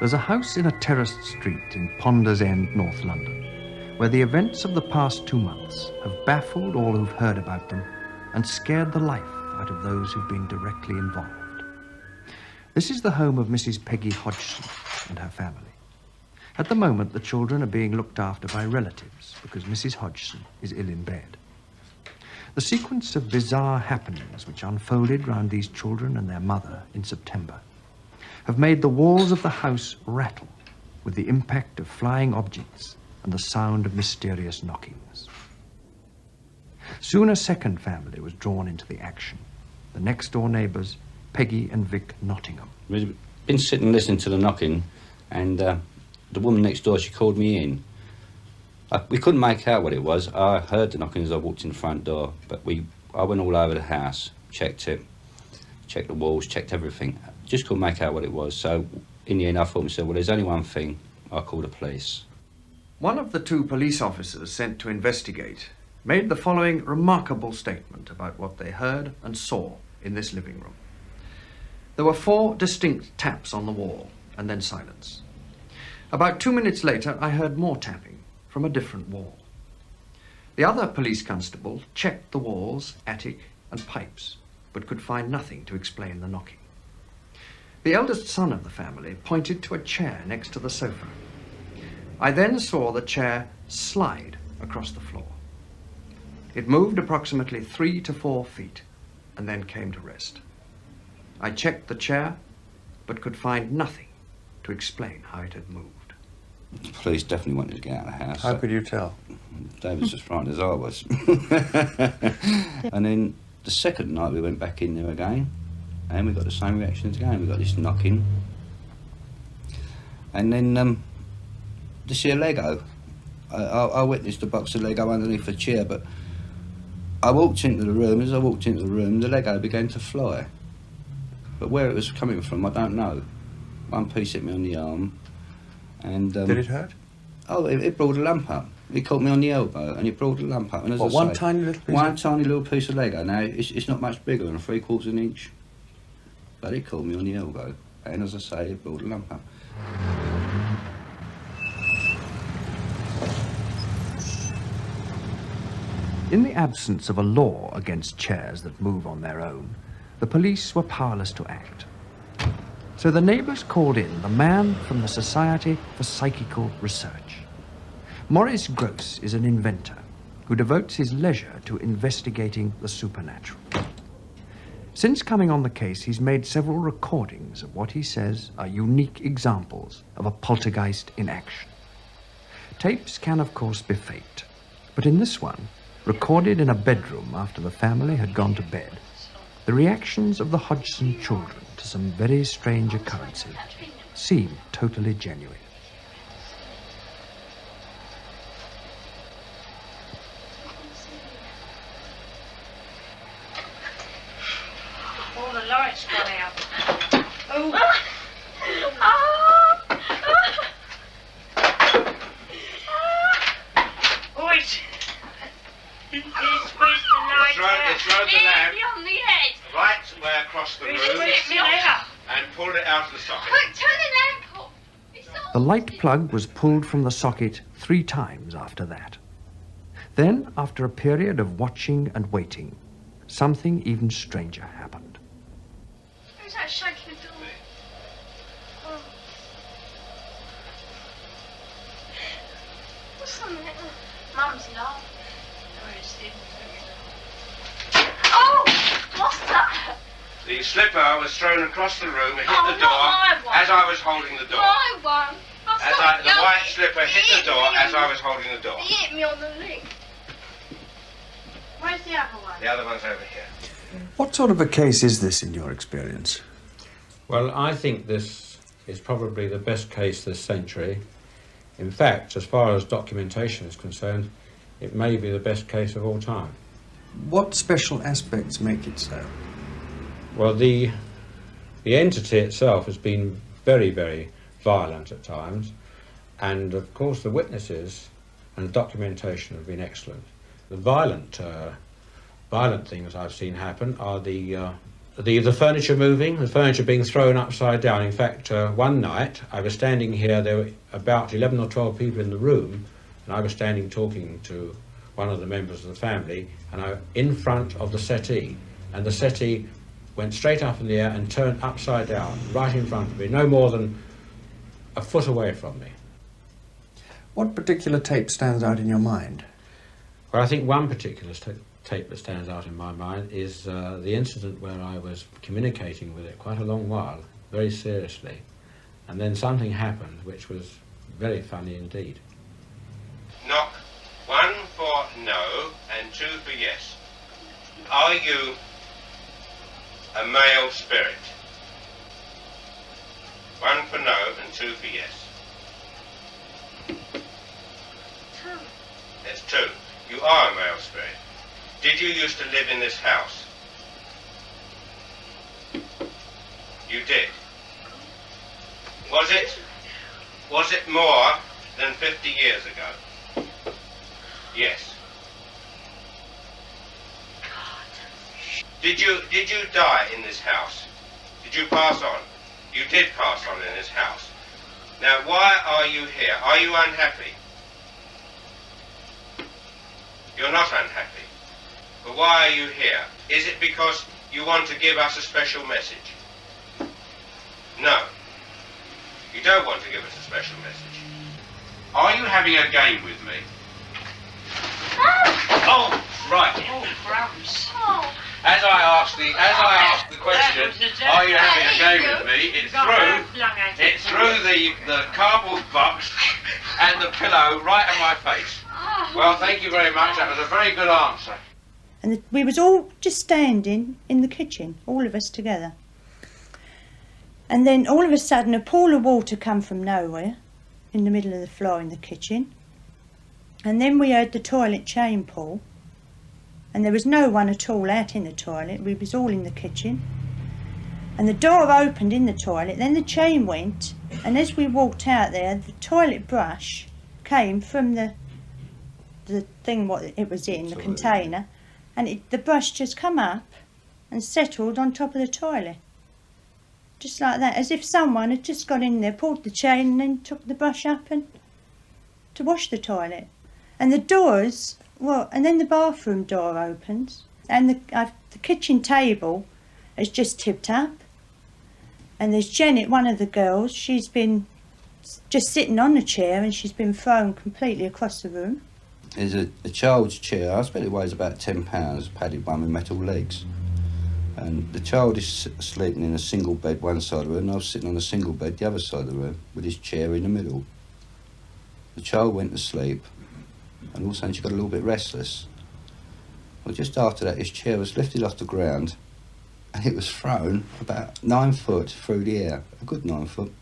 There's a house in a terraced street in Ponders End, North London, where the events of the past 2 months have baffled all who've heard about them and scared the life out of those who've been directly involved. This is the home of Mrs. Peggy Hodgson and her family. At the moment, the children are being looked after by relatives because Mrs. Hodgson is ill in bed. The sequence of bizarre happenings which unfolded round these children and their mother in September have made the walls of the house rattle with the impact of flying objects and the sound of mysterious knockings. Soon a second family was drawn into the action, the next-door neighbours, Peggy and Vic Nottingham. We'd been sitting listening to the knocking, and the woman next door, she called me in. We couldn't make out what it was. I heard the knocking as I walked in the front door, but I went all over the house, checked it, checked the walls, checked everything. Just couldn't make out what it was. So in the end, I thought to myself, well, there's only one thing. I'll call the police. One of the 2 police officers sent to investigate made the following remarkable statement about what they heard and saw in this living room. There were 4 distinct taps on the wall, and then silence. About 2 minutes later, I heard more tapping from a different wall. The other police constable checked the walls, attic, and pipes, but could find nothing to explain the knocking. The eldest son of the family pointed to a chair next to the sofa. I then saw the chair slide across the floor. It moved approximately 3 to 4 feet and then came to rest. I checked the chair, but could find nothing to explain how it had moved. The police definitely wanted to get out of the house. How could you tell? Dave was as frightened as I was. And then the second night we went back in there again, and we got the same reactions again. We got this knocking. And then this here Lego. I witnessed a box of Lego underneath a chair, but I walked into the room. As I walked into the room, the Lego began to fly. But where it was coming from, I don't know. One piece hit me on the arm. And did it hurt? Oh, it brought a lump up. It caught me on the elbow, and it brought a lump up. And as I one say, tiny little piece? One tiny little piece of Lego. Now, it's not much bigger than 3/4 inch. But it caught me on the elbow. And as I say, it brought a lump up. In the absence of a law against chairs that move on their own, the police were powerless to act. So the neighbours called in the man from the Society for Psychical Research. Maurice Gross is an inventor who devotes his leisure to investigating the supernatural. Since coming on the case, he's made several recordings of what he says are unique examples of a poltergeist in action. Tapes can, of course, be faked, but in this one, recorded in a bedroom after the family had gone to bed, the reactions of the Hodgson children to some very strange occurrences seem totally genuine. All the lights gone out. Oh. It's thrown the lamp on the head. right way across the room and pulled it out of the socket. Quick, turn the lamp off. The light plug was pulled from the socket 3 times after that. Then, after a period of watching and waiting, something even stranger happened. Who's that shaking the door? Oh. What's on there? Mum's laughing. Oh, what's that? The slipper was thrown across the room and hit Oh, the door not my one. as I was holding the door. My one. The white slipper hit the door as I was holding the door. He hit me on the leg. Where's the other one? The other one's over here. What sort of a case is this in your experience? Well, I think this is probably the best case this century. In fact, as far as documentation is concerned, it may be the best case of all time. What special aspects make it so? Well, the entity itself has been very, very violent at times, and of course the witnesses and the documentation have been excellent. The violent things I've seen happen are the the furniture moving, the furniture being thrown upside down. In fact, one night I was standing here, there were about 11 or 12 people in the room, and I was standing talking to one of the members of the family, and in front of the settee, and the settee went straight up in the air and turned upside down, right in front of me, no more than a foot away from me. What particular tape stands out in your mind? Well, I think one particular tape that stands out in my mind is the incident where I was communicating with it quite a long while, very seriously, and then something happened which was very funny indeed. Knock. 1 for no and 2 for yes. Are you a male spirit? 1 for no and 2 for yes. 2. That's 2. You are a male spirit. Did you used to live in this house? You did. Was it more than 50 years ago? Yes. Did you die in this house? Did you pass on? You did pass on in this house. Now, why are you here? Are you unhappy? You're not unhappy. But why are you here? Is it because you want to give us a special message? No. You don't want to give us a special message. Are you having a game with me? Oh, right. Oh, crumbs. As I asked the question, are you having a game with me? It threw the cardboard box and the pillow right in my face. Well, thank you very much. That was a very good answer. And we was all just standing in the kitchen, all of us together. And then all of a sudden a pool of water come from nowhere in the middle of the floor in the kitchen. And then we heard the toilet chain pull. And there was no one at all out in the toilet. We was all in the kitchen. And the door opened in the toilet. Then the chain went. And as we walked out there, the toilet brush came from the thing what it was in, the container. And the brush just come up and settled on top of the toilet. Just like that, as if someone had just got in there, pulled the chain and then took the brush up and to wash the toilet. And the doors, well, and then the bathroom door opens and the kitchen table has just tipped up. And there's Janet, one of the girls, she's been just sitting on the chair and she's been thrown completely across the room. There's a child's chair, I bet it weighs about 10 pounds, padded one with metal legs. And the child is sleeping in a single bed one side of the room, and I was sitting on a single bed the other side of the room, with his chair in the middle. The child went to sleep, and all of a sudden she got a little bit restless. Well, just after that, his chair was lifted off the ground, and it was thrown about 9 foot through the air, a good 9 foot,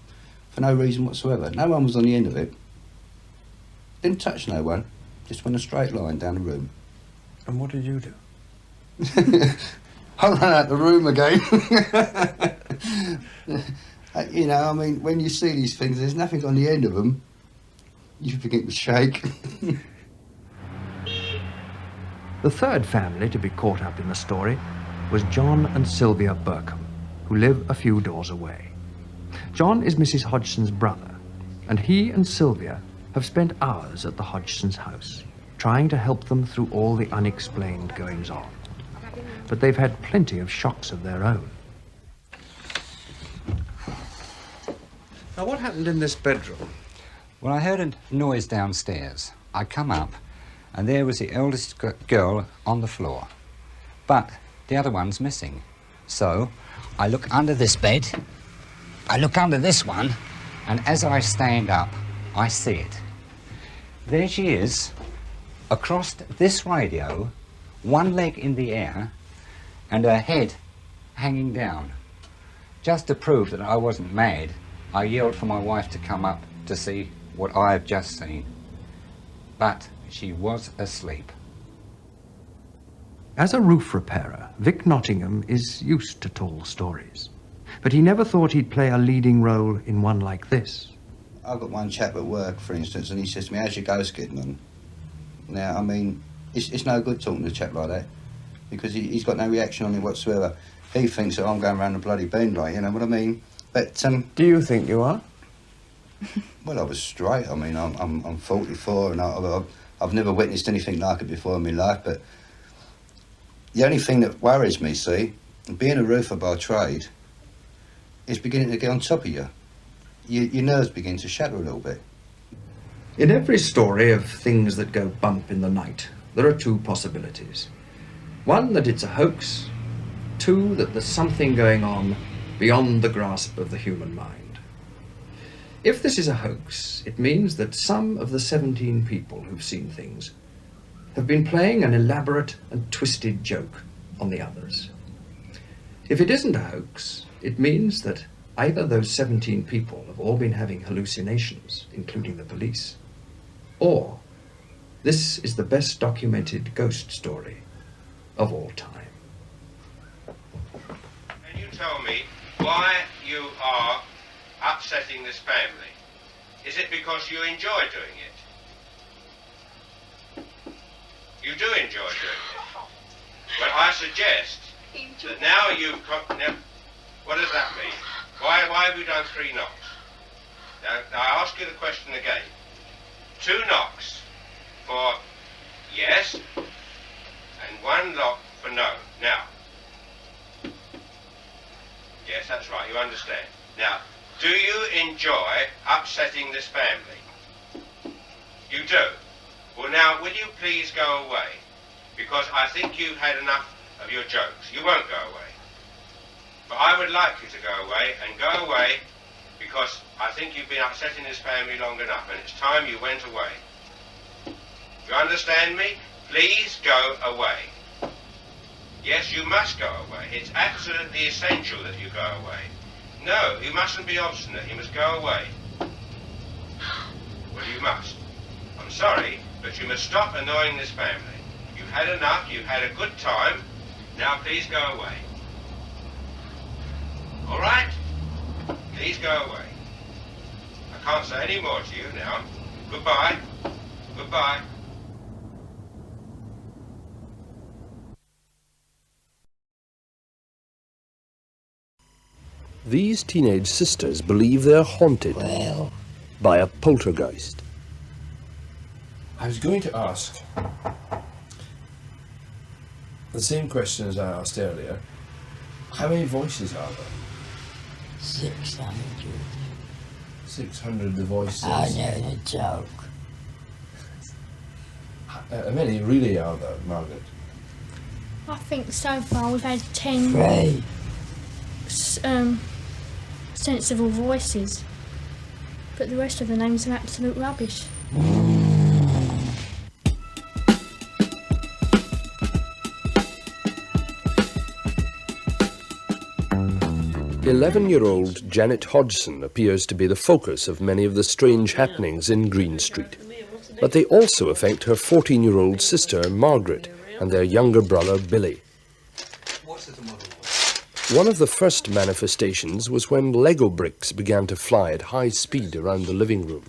for no reason whatsoever. No one was on the end of it. Didn't touch no one. Just went a straight line down the room. And what did you do? I ran out the room again. You know, I mean, when you see these things, there's nothing on the end of them. You begin to shake. The third family to be caught up in the story was John and Sylvia Burkham, who live a few doors away. John is Mrs. Hodgson's brother, and he and Sylvia have spent hours at the Hodgson's house, trying to help them through all the unexplained goings-on. But they've had plenty of shocks of their own. Now, what happened in this bedroom? Well, I heard a noise downstairs. I come up, and there was the eldest girl on the floor. But the other one's missing. So I look under this bed, I look under this one, and as I stand up, I see it. There she is, across this radio, one leg in the air, and her head hanging down. Just to prove that I wasn't mad, I yelled for my wife to come up to see what I have just seen. But she was asleep. As a roof repairer, Vic Nottingham is used to tall stories. But he never thought he'd play a leading role in one like this. I've got one chap at work, for instance, and he says to me, how's your ghost getting on? Now, I mean, it's no good talking to a chap like that. because he's got no reaction on it whatsoever. He thinks that I'm going round the bloody bend, like, you know what I mean? But Do you think you are? well, I was straight. I mean, I'm 44 and I've never witnessed anything like it before in my life. But the only thing that worries me, see, being a roofer by trade, is beginning to get on top of you. Your nerves begin to shatter a little bit. In every story of things that go bump in the night, there are two possibilities. One, that it's a hoax. Two, that there's something going on beyond the grasp of the human mind. If this is a hoax, it means that some of the 17 people who've seen things have been playing an elaborate and twisted joke on the others. If it isn't a hoax, it means that either those 17 people have all been having hallucinations, including the police, or this is the best documented ghost story of all time. Can you tell me why you are upsetting this family? Is it because you enjoy doing it? You do enjoy doing it. Well, I suggest that now you've got... Now, what does that mean? Why have you done 3 knocks? Now, I ask you the question again. 2 knocks for yes, and 1 knock for no. Now, yes, that's right, you understand. Now, do you enjoy upsetting this family? You do? Well, now, will you please go away? Because I think you've had enough of your jokes. You won't go away. But I would like you to go away, and go away because I think you've been upsetting this family long enough, and it's time you went away. You understand me? Please go away. Yes, you must go away. It's absolutely essential that you go away. No, you mustn't be obstinate. You must go away. Well, you must. I'm sorry, but you must stop annoying this family. You've had enough. You've had a good time. Now, please go away. All right? Please go away. I can't say any more to you now. Goodbye. Goodbye. These teenage sisters believe they're haunted by a poltergeist. I was going to ask the same question as I asked earlier. How many voices are there? 600. 600 the voices. I know the joke. How many really are there, Margaret? I think so far we've had 10 3. Sensible voices, but the rest of the names are absolute rubbish. 11-year-old Janet Hodgson appears to be the focus of many of the strange happenings in Green Street. But they also affect her 14-year-old sister, Margaret, and their younger brother, Billy. One of the first manifestations was when Lego bricks began to fly at high speed around the living room.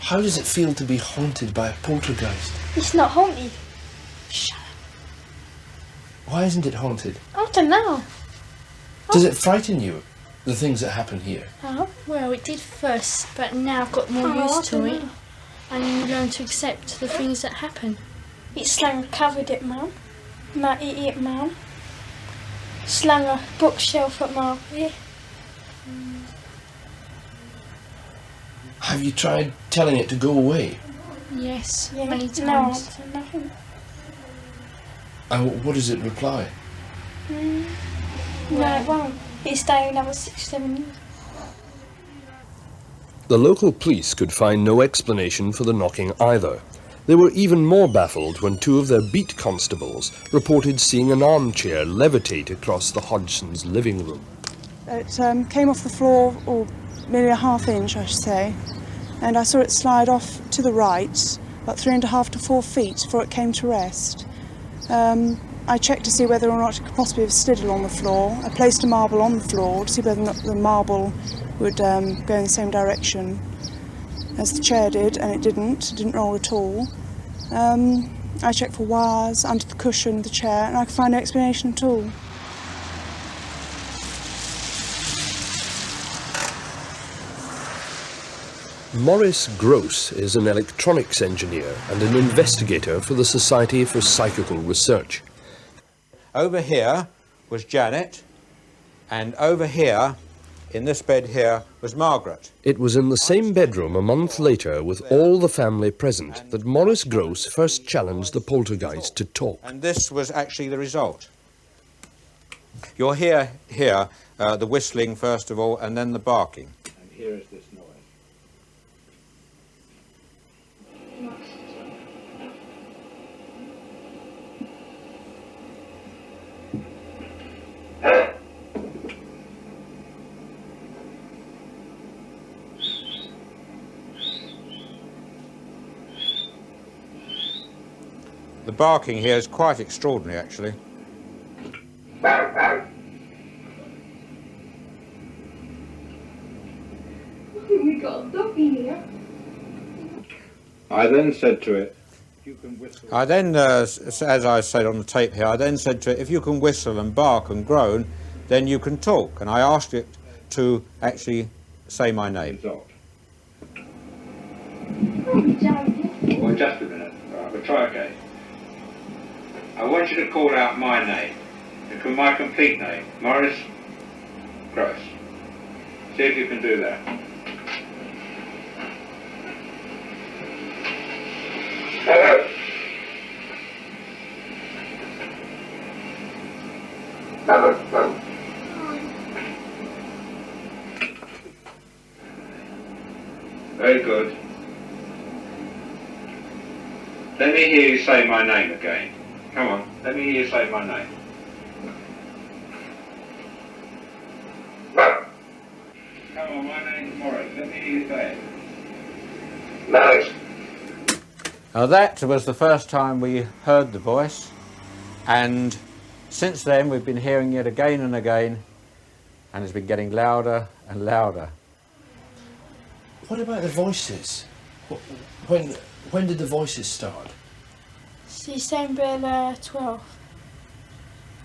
How does it feel to be haunted by a poltergeist? It's not haunted. Shut up. Why isn't it haunted? I don't know. Does it frighten you, the things that happen here? Oh, well, it did first, but now I've got more used to it. And you learn to accept the things that happen. It's slung covered it, Mum. Might eat it, Mum. Slung a bookshelf at Margaret. Have you tried telling it to go away? Yes, Yeah, many no times. answer, nothing. And what does it reply? No, it won't. It'll stay another 6-7 years. The local police could find no explanation for the knocking either. They were even more baffled when 2 of their beat constables reported seeing an armchair levitate across the Hodgsons' living room. It came off the floor, or maybe a ½ inch, I should say, and I saw it slide off to the right, about 3.5 to 4 feet before it came to rest. I checked to see whether or not it could possibly have slid along the floor. I placed a marble on the floor to see whether or not the marble would go in the same direction as the chair did, and it didn't roll at all. I checked for wires under the cushion of the chair, and I could find no explanation at all. Maurice Gross is an electronics engineer and an investigator for the Society for Psychical Research. Over here was Janet, and over here, in this bed here, was Margaret. It was in the same bedroom a month later, with all the family present, that Maurice Gross first challenged the poltergeist to talk. And this was actually the result. You'll hear here the whistling first of all, and then the barking. And here is this noise. The barking here is quite extraordinary, actually. We got a dog in here. I then said to it, you can whistle. I then, as I said on the tape here, I then said to it, if you can whistle and bark and groan, then you can talk. And I asked it to actually say my name. Oh, Johnny. Well, just a minute. Right, we'll try again. I want you to call out my name, my complete name, Maurice Gross. See if you can do that. Hello. Very good. Let me hear you say my name again. Come on, let me hear you say my name. Come on, my name's Maurice. Let me hear you say it. Maurice. Now that was the first time we heard the voice, and since then we've been hearing it again and again, and it's been getting louder and louder. What about the voices? When did the voices start? December the 12th.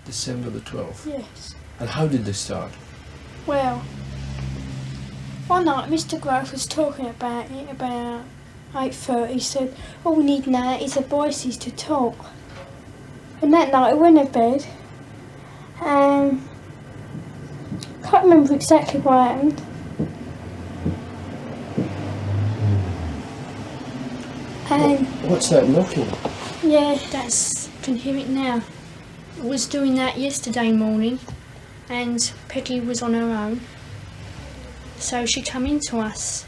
December the 12th? Yes. And how did they start? Well, one night Mr. Gross was talking about it about 8:30. He said, all we need now is the voices to talk. And that night I went to bed and can't remember exactly what happened. And What's that knocking? yeah, Can hear it now. I was doing that yesterday morning, and Peggy was on her own. So she come in to us,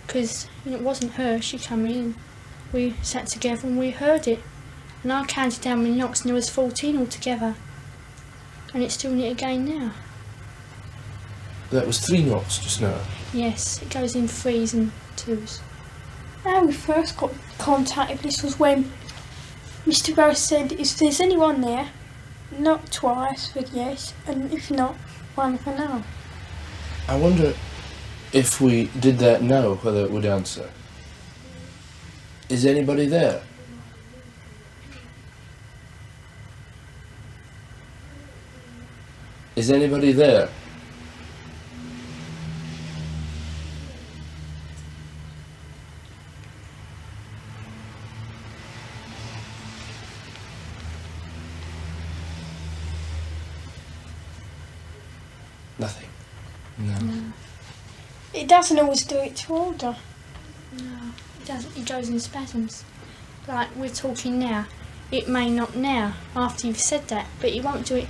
because it wasn't her, she come in. We sat together and we heard it. And I counted down my knocks and there was 14 altogether. And it's doing it again now. That was 3 knocks just now. Yes, it goes in 3s and 2s. how we first got contacted, this was when Mr. Gross said, if there's anyone there, knock twice for yes, and if not, 1 for no. I wonder if we did that now, whether it would answer. Is anybody there? Is anybody there? Nothing. No. It doesn't always do it to order. No, it doesn't. It goes in spasms. Like we're talking now. It may not now, after you've said that, but it won't do it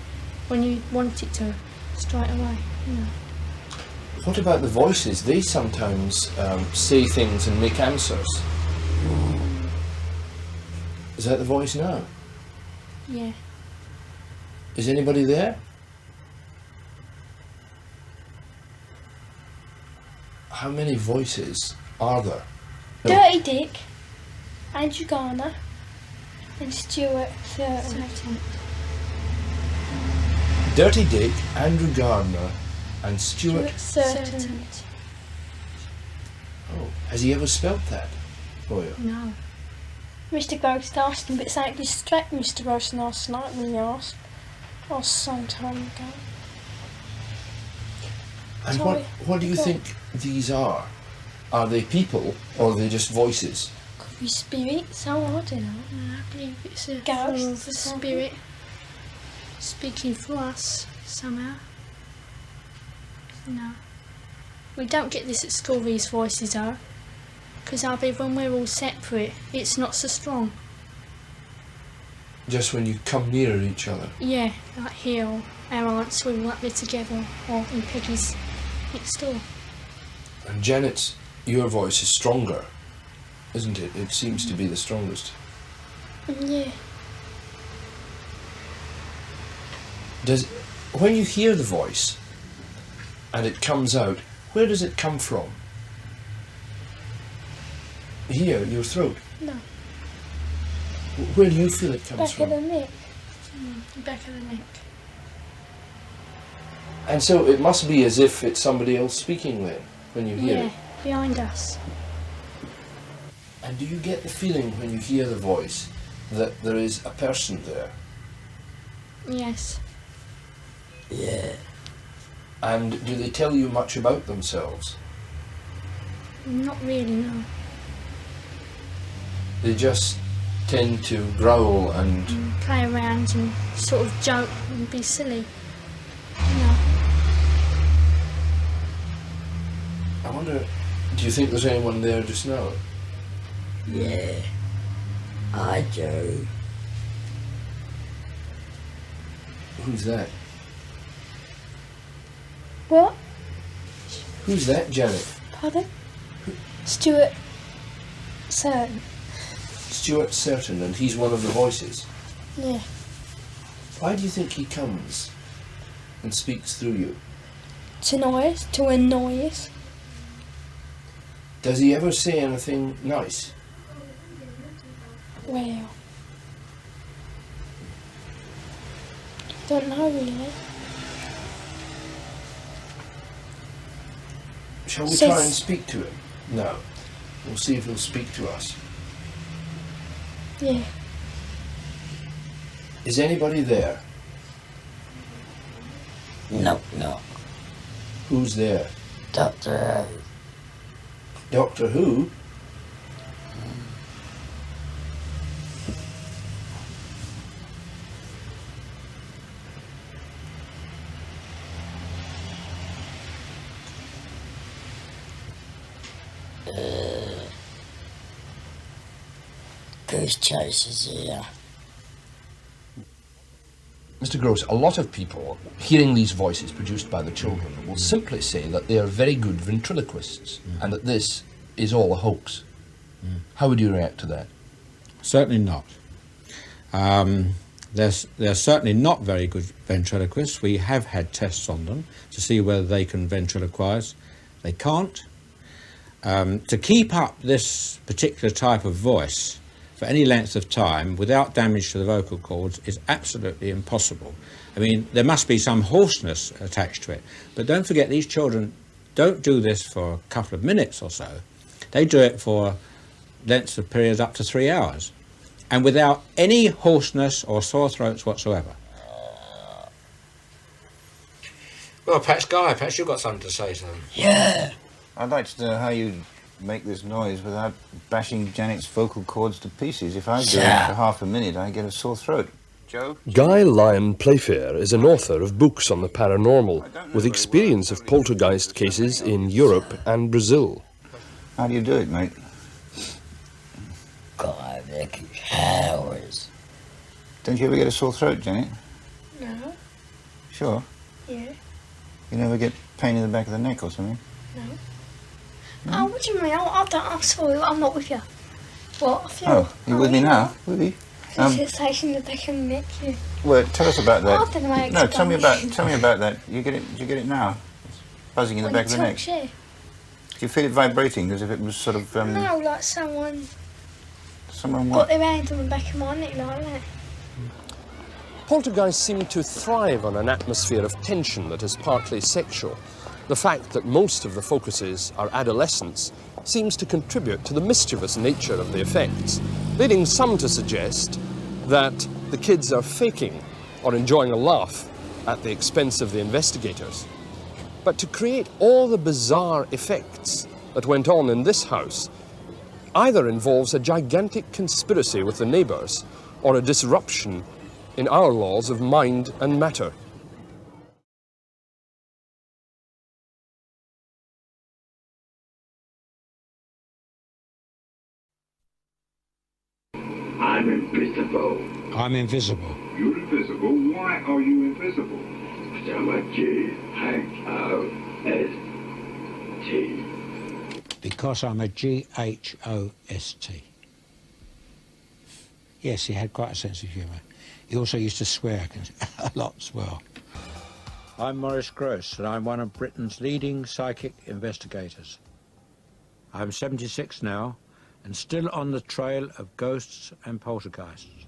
when you want it to, straight away. No. What about the voices? They sometimes say things and make answers. Is that the voice now? Yeah. Is anybody there? How many voices are there? No. Dirty Dick, Andrew Garner, and Stuart Thurton. Dirty Dick, Andrew Gardner, and Stuart Thurton. Oh, has he ever spelt that for you? No. Mr. Ghost asked him, but something distracted Mr. Ghost last night when he asked. That was some time ago. And Sorry, what do you go on. think these are? Are they people or are they just voices? Could be spirits, oh, I don't know. I believe it's a Ghosts form or of a something. spirit speaking for us somehow. No. We don't get this at school, these voices are. Because I believe when we're all separate, it's not so strong. Just when you come near each other? Yeah, like here, or our aunts, we were up there together, or in Peggy's next door. And Janet's, your voice is stronger, isn't it? It seems to be the strongest. Yeah. When you hear the voice and it comes out, where does it come from? Here, your throat. No. Where do you feel it comes Back from? of the neck. Back of the neck. And so it must be as if it's somebody else speaking then, when you hear Yeah, it. behind us. And do you get the feeling when you hear the voice that there is a person there? Yes. Yeah. And do they tell you much about themselves? Not really, no. They just tend to growl and... Play around and sort of joke and be silly. No. I wonder, do you think there's anyone there just now? Yeah. I do. Who's that? What? Who's that, Janet? Pardon? Stuart Certain. Stuart Certain, and he's one of the voices. Yeah. Why do you think he comes and speaks through you? To annoy us. Does he ever say anything nice? Well. Don't know really. Shall we Says- try and speak to him? No. We'll see if he'll speak to us. Yeah. Is anybody there? No, no. Who's there? Doctor Who. Doctor Who? Goose chasers here. Mr. Gross, a lot of people, hearing these voices produced by the children, will simply say that they are very good ventriloquists and that this is all a hoax. How would you react to that? Certainly not. They're certainly not very good ventriloquists. We have had tests on them to see whether they can ventriloquise. They can't. To keep up this particular type of voice for any length of time without damage to the vocal cords is absolutely impossible. I mean, there must be some hoarseness attached to it. But don't forget, these children don't do this for a couple of minutes or so. They do it for lengths of periods up to 3 hours, and without any hoarseness or sore throats whatsoever. Well, perhaps you've got something to say, son. Yeah. I'd like to know how you make this noise without bashing Janet's vocal cords to pieces. If I do it for half a minute, I get a sore throat. Joe? Guy Lyon Playfair is an author of books on the paranormal, with experience of poltergeist cases in Europe and Brazil. How do you do it, mate? God, they can hours. Don't you ever get a sore throat, Janet? No. Sure. Yeah. You never get pain in the back of the neck or something? No. Oh, what do you mean? I'm sorry, I'm not with you. What? I feel. Oh, you with me now? With you? Sensation in the back of the neck. Yeah. Well, tell us about that. I don't know how to No, tell me explain about that. You get it? Do you get it now? It's buzzing in the When back of you the neck. talk, yeah. Do you feel it vibrating as if it was sort of No, like someone someone got what? their hand on the back of my neck like that. Poltergeists seem to thrive on an atmosphere of tension that is partly sexual. The fact that most of the focuses are adolescents seems to contribute to the mischievous nature of the effects, leading some to suggest that the kids are faking or enjoying a laugh at the expense of the investigators. But to create all the bizarre effects that went on in this house either involves a gigantic conspiracy with the neighbours or a disruption in our laws of mind and matter. I'm invisible. I'm invisible. You're invisible? Why are you invisible? Because I'm a G-H-O-S-T. Because I'm a G-H-O-S-T. Yes, he had quite a sense of humour. He also used to swear a lot as well. I'm Maurice Gross, and I'm one of Britain's leading psychic investigators. I'm 76 now, and still on the trail of ghosts and poltergeists.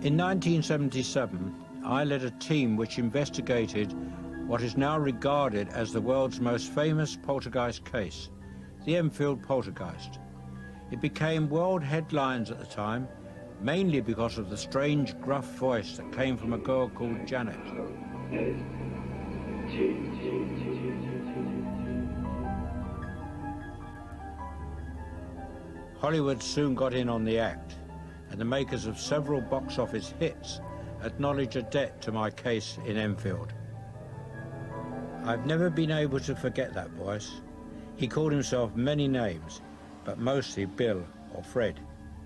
In 1977, I led a team which investigated what is now regarded as the world's most famous poltergeist case, the Enfield poltergeist. It became world headlines at the time, mainly because of the strange, gruff voice that came from a girl called Janet. Hollywood soon got in on the act, and the makers of several box office hits acknowledged a debt to my case in Enfield. I've never been able to forget that voice. He called himself many names, but mostly Bill or Fred.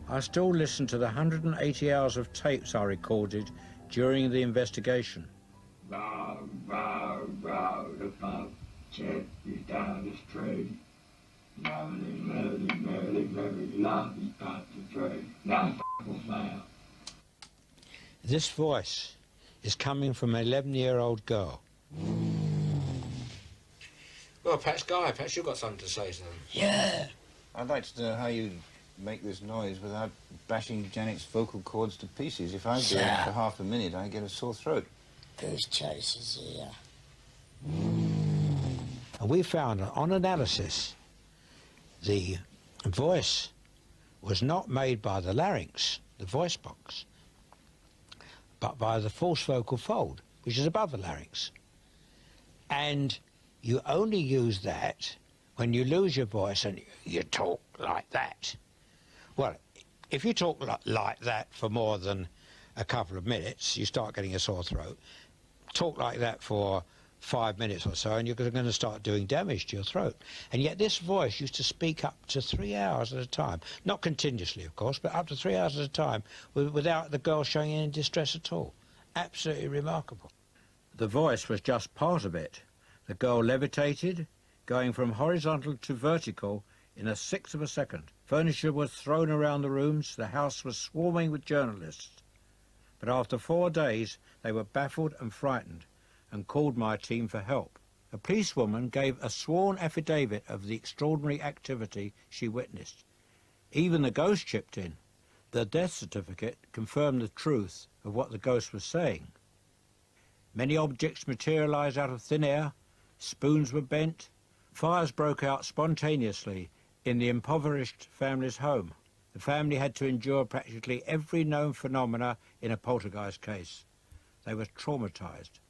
I still listen to the 180 hours of tapes I recorded during the investigation. Bow, bow, bow, the pub check is down the street. Merrily, merrily, merrily, merrily, lovely pub to trade. Now now. This voice is coming from an 11-year-old girl. Well, perhaps, Guy, perhaps you've got something to say to them. Yeah. I'd like to know how you make this noise without bashing Janet's vocal cords to pieces. If I do it for half a minute, I get a sore throat. Goose chases here. And we found that on analysis, the voice was not made by the larynx, the voice box, but by the false vocal fold, which is above the larynx. And you only use that when you lose your voice and you talk like that. Well, if you talk like that for more than a couple of minutes, you start getting a sore throat. Talk like that for 5 minutes or so and you're going to start doing damage to your throat. And yet this voice used to speak up to 3 hours at a time. Not continuously, of course, but up to 3 hours at a time without the girl showing any distress at all. Absolutely remarkable. The voice was just part of it. The girl levitated, going from horizontal to vertical in a sixth of a second. Furniture was thrown around the rooms. The house was swarming with journalists. But after 4 days, they were baffled and frightened and called my team for help. A policewoman gave a sworn affidavit of the extraordinary activity she witnessed. Even the ghost chipped in. The death certificate confirmed the truth of what the ghost was saying. Many objects materialised out of thin air. Spoons were bent. Fires broke out spontaneously in the impoverished family's home. The family had to endure practically every known phenomena in a poltergeist case. They were traumatised.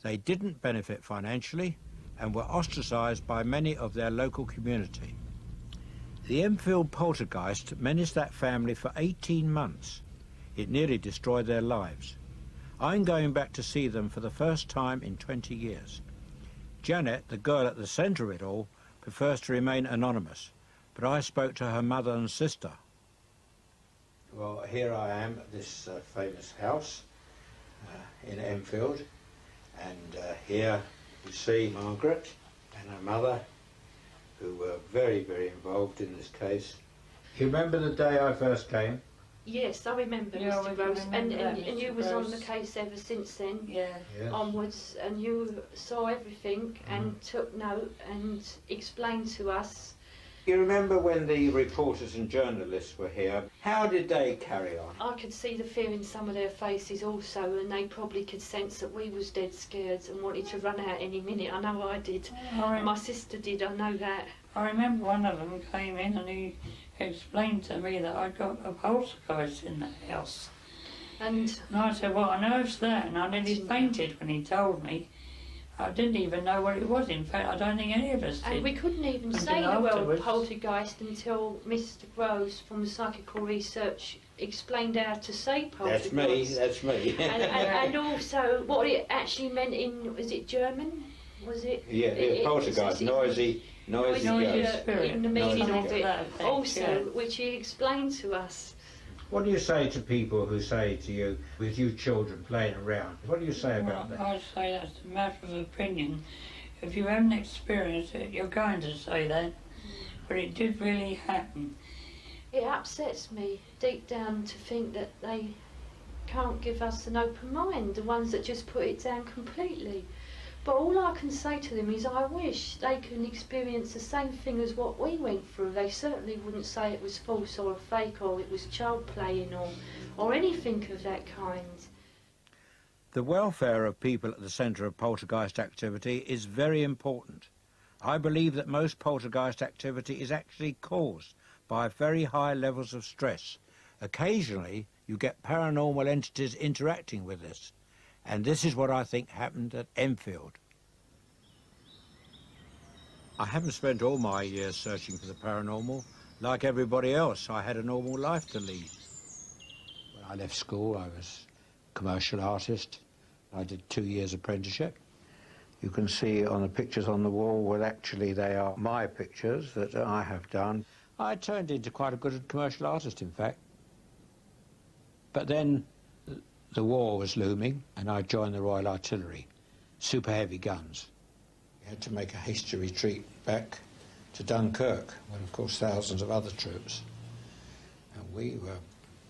They didn't benefit financially and were ostracised by many of their local community. The Enfield poltergeist menaced that family for 18 months. It nearly destroyed their lives. I'm going back to see them for the first time in 20 years. Janet, the girl at the centre of it all, prefers to remain anonymous, but I spoke to her mother and sister. Well, here I am at this famous house in Enfield, and here you see Margaret and her mother, who were very, very involved in this case. You remember the day I first came? Yes, I remember, Mr. Gross, and you was on the case ever since then, onwards, and you saw everything and took note and explained to us You remember when the reporters and journalists were here, how did they carry on? I could see the fear in some of their faces also, and they probably could sense that we was dead scared and wanted to run out any minute. I know I did. My sister did, I know that. I remember one of them came in and he explained to me that I'd got a poltergeist in the house. And I said, what on earth's that? And I nearly fainted when he told me. I didn't even know what it was. In fact, I don't think any of us did. And we couldn't even say the word poltergeist until Mr. Groves from Psychical Research explained how to say poltergeist. That's me. and also what it actually meant in, was it German? Was it? Yeah, poltergeist, noisy spirit. In the meaning of it. Also, yeah. which he explained to us. What do you say to people who say to you, with you children playing around, what do you say about that? I say that's a matter of opinion. If you haven't experienced it, you're going to say that. But it did really happen. It upsets me deep down to think that they can't give us an open mind, the ones that just put it down completely. But all I can say to them is I wish they can experience the same thing as what we went through. They certainly wouldn't say it was false or fake or it was child playing or anything of that kind. The welfare of people at the centre of poltergeist activity is very important. I believe that most poltergeist activity is actually caused by very high levels of stress. Occasionally you get paranormal entities interacting with this. And this is what I think happened at Enfield. I haven't spent all my years searching for the paranormal. Like everybody else, I had a normal life to lead. When I left school, I was a commercial artist. I did 2 years apprenticeship. You can see on the pictures on the wall, well, actually they are my pictures that I have done. I turned into quite a good commercial artist, in fact. But then the war was looming, and I joined the Royal Artillery, super heavy guns. We had to make a hasty retreat back to Dunkirk, with of course thousands of other troops. And we were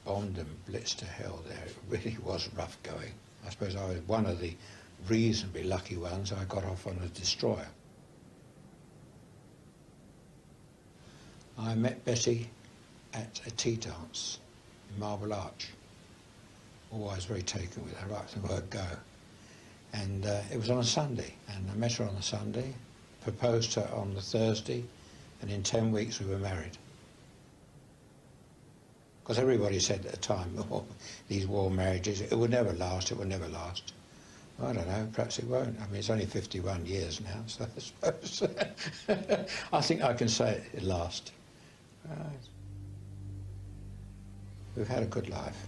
bombed and blitzed to hell there. It really was rough going. I suppose I was one of the reasonably lucky ones. I got off on a destroyer. I met Betty at a tea dance in Marble Arch. Always very taken with her right from the word go. And it was on a Sunday, and I met her on the Sunday, proposed to her on the Thursday, and in 10 weeks we were married. Because everybody said at the time, oh, these war marriages, it would never last, it would never last. Well, I don't know, perhaps it won't. I mean, it's only 51 years now, so I suppose I think I can say it lasts. We've had a good life.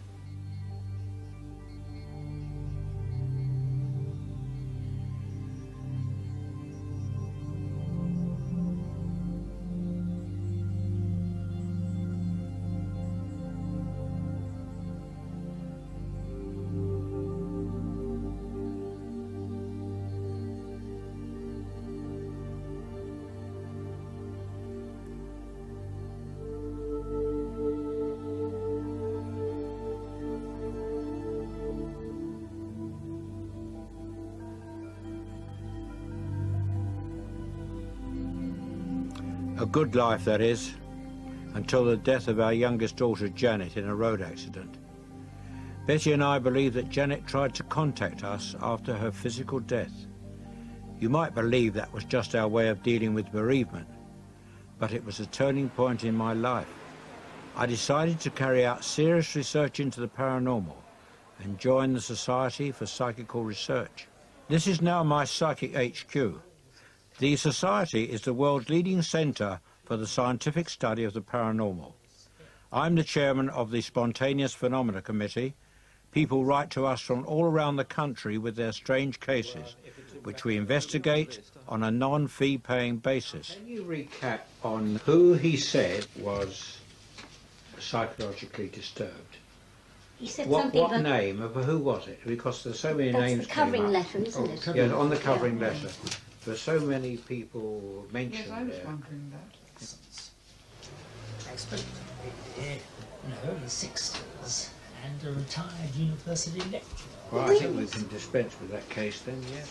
A good life, that is, until the death of our youngest daughter, Janet, in a road accident. Betty and I believe that Janet tried to contact us after her physical death. You might believe that was just our way of dealing with bereavement, but it was a turning point in my life. I decided to carry out serious research into the paranormal and join the Society for Psychical Research. This is now my psychic HQ. The Society is the world's leading centre for the scientific study of the paranormal. I'm the chairman of the Spontaneous Phenomena Committee. People write to us from all around the country with their strange cases, which we investigate on a non-fee paying basis. Can you recap on who he said was psychologically disturbed? He said What name? Who was it? Because there's so many names. That's the covering letter, isn't it? Yeah, on the covering letter. There's so many people mentioned yes, I was there. wondering that. Expert in the early 60s and a retired university lecturer. Well, I think we can dispense with that case then, yeah.